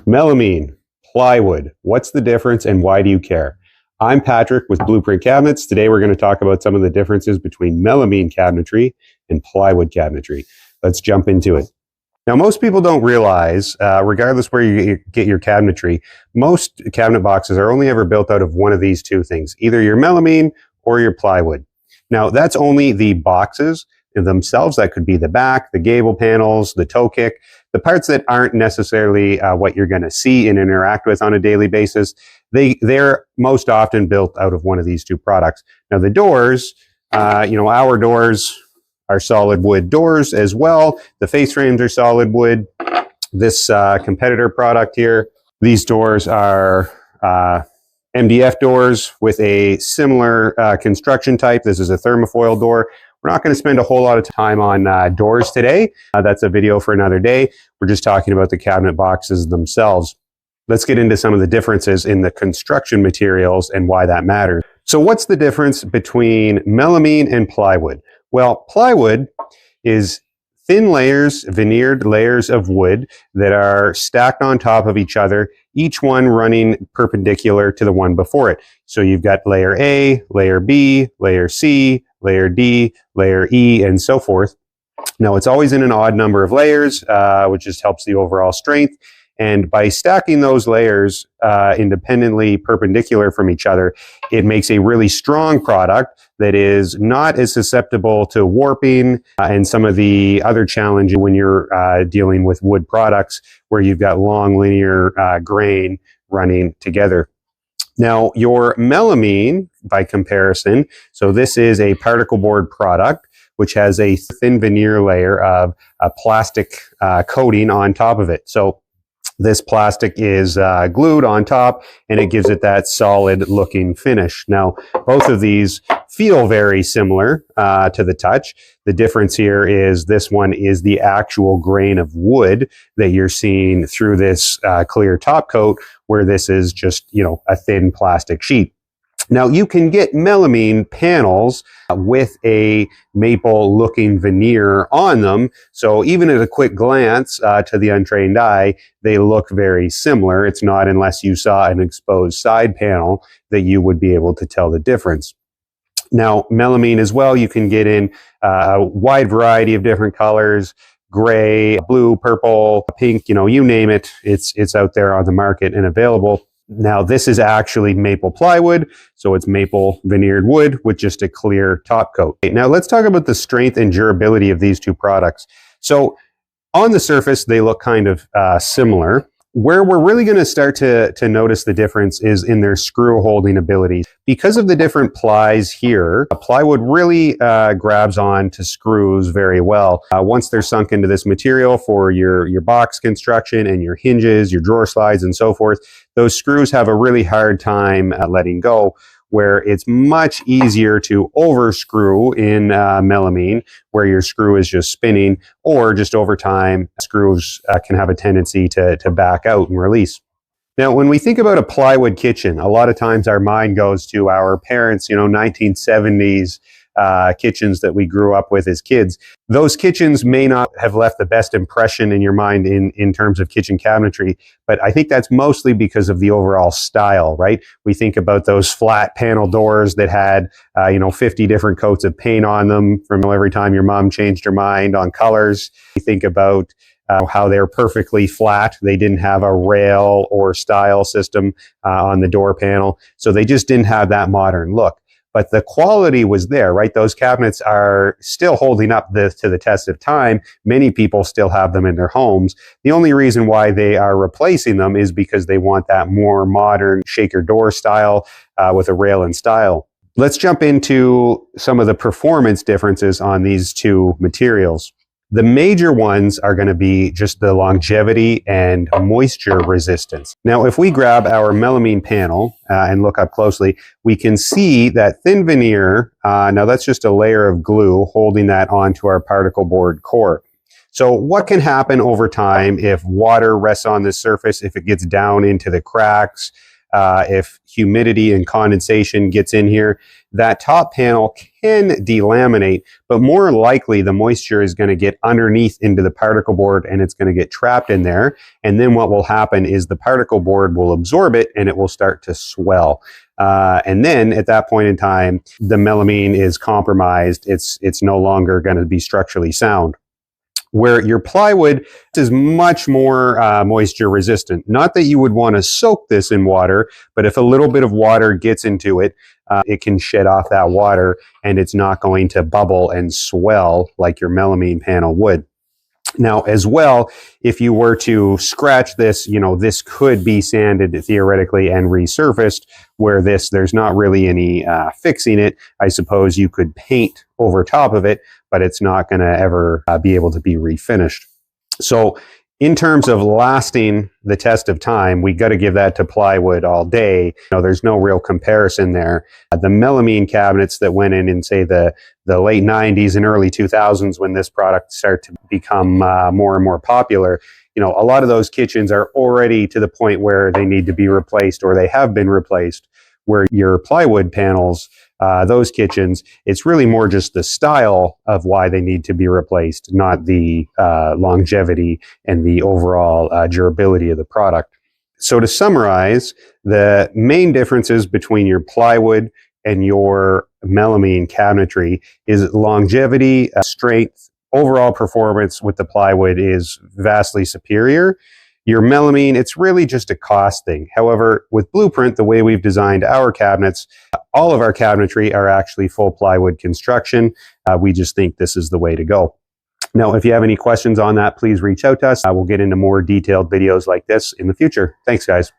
Melamine, plywood. What's the difference and why do you care? I'm Patrick with Blueprint Cabinets. Today we're going to talk about some of the differences between melamine cabinetry and plywood cabinetry. Let's jump into it. Now, most people don't realize, regardless where you get your cabinetry, most cabinet boxes are only ever built out of one of these two things, either your melamine or your plywood. Now, that's only the boxes themselves. That could be the back, the gable panels, the toe kick, the parts that aren't necessarily what you're going to see and interact with on a daily basis. They're most often built out of one of these two products. Now, the doors, our doors are solid wood doors as well. The face frames are solid wood. This competitor product here, these doors are MDF doors with a similar construction type. This is a thermofoil door. We're not going to spend a whole lot of time on doors today. That's a video for another day. We're just talking about the cabinet boxes themselves. Let's get into some of the differences in the construction materials and why that matters. So what's the difference between melamine and plywood? Well, plywood is thin layers, veneered layers of wood that are stacked on top of each other, each one running perpendicular to the one before it. So you've got layer A, layer B, layer C, layer D, layer E, and so forth. Now, it's always in an odd number of layers, which just helps the overall strength. And by stacking those layers independently perpendicular from each other, it makes a really strong product that is not as susceptible to warping and some of the other challenges when you're dealing with wood products where you've got long linear grain running together. Now, your melamine, by comparison, so this is a particle board product, which has a thin veneer layer of a plastic coating on top of it. So this plastic is glued on top and it gives it that solid looking finish. Now, both of these feel very similar to the touch. The difference here is this one is the actual grain of wood that you're seeing through this clear top coat, where this is just, a thin plastic sheet. Now, you can get melamine panels with a maple looking veneer on them. So even at a quick glance to the untrained eye, they look very similar. It's not unless you saw an exposed side panel that you would be able to tell the difference. Now, melamine as well, you can get in a wide variety of different colors: gray, blue, purple, pink, you name it. It's out there on the market and available. Now, this is actually maple plywood, so it's maple veneered wood with just a clear top coat. Now, let's talk about the strength and durability of these two products. So on the surface, they look kind of similar. Where we're really going to start to notice the difference is in their screw holding abilities. Because of the different plies here, plywood really grabs on to screws very well. Once they're sunk into this material for your box construction and your hinges, your drawer slides, and so forth, those screws have a really hard time letting go, where it's much easier to overscrew in melamine, where your screw is just spinning, or just over time, screws can have a tendency to back out and release. Now, when we think about a plywood kitchen, a lot of times our mind goes to our parents', 1970s kitchens that we grew up with as kids. Those kitchens may not have left the best impression in your mind in terms of kitchen cabinetry, but I think that's mostly because of the overall style, right? We think about those flat panel doors that had, 50 different coats of paint on them from every time your mom changed her mind on colors. We think about how they're perfectly flat. They didn't have a rail or style system on the door panel, so they just didn't have that modern look. But the quality was there, right? Those cabinets are still holding up to the test of time. Many people still have them in their homes. The only reason why they are replacing them is because they want that more modern shaker door style with a rail and style. Let's jump into some of the performance differences on these two materials. The major ones are going to be just the longevity and moisture resistance. Now, if we grab our melamine panel and look up closely, we can see that thin veneer. Now, that's just a layer of glue holding that onto our particle board core. So what can happen over time if water rests on the surface, if it gets down into the cracks, if humidity and condensation gets in here, that top panel can delaminate, but more likely the moisture is going to get underneath into the particle board and it's going to get trapped in there. And then what will happen is the particle board will absorb it and it will start to swell. And then at that point in time, the melamine is compromised. It's no longer going to be structurally sound. Where your plywood is much more moisture resistant. Not that you would want to soak this in water, but if a little bit of water gets into it, it can shed off that water and it's not going to bubble and swell like your melamine panel would. Now, as well, if you were to scratch this, this could be sanded theoretically and resurfaced, where there's not really any fixing it. I suppose you could paint over top of it, but it's not going to ever be able to be refinished. So in terms of lasting the test of time, we got to give that to plywood all day. There's no real comparison there. The melamine cabinets that went in say the late 90s and early 2000s, when this product started to become more and more popular, a lot of those kitchens are already to the point where they need to be replaced or they have been replaced. Where your plywood panels, those kitchens, it's really more just the style of why they need to be replaced, not the longevity and the overall durability of the product. So to summarize, the main differences between your plywood and your melamine cabinetry is longevity, strength, overall performance with the plywood is vastly superior. Your melamine, it's really just a cost thing. However, with Blueprint, the way we've designed our cabinets, all of our cabinetry are actually full plywood construction. We just think this is the way to go. Now, if you have any questions on that, please reach out to us. We'll get into more detailed videos like this in the future. Thanks, guys.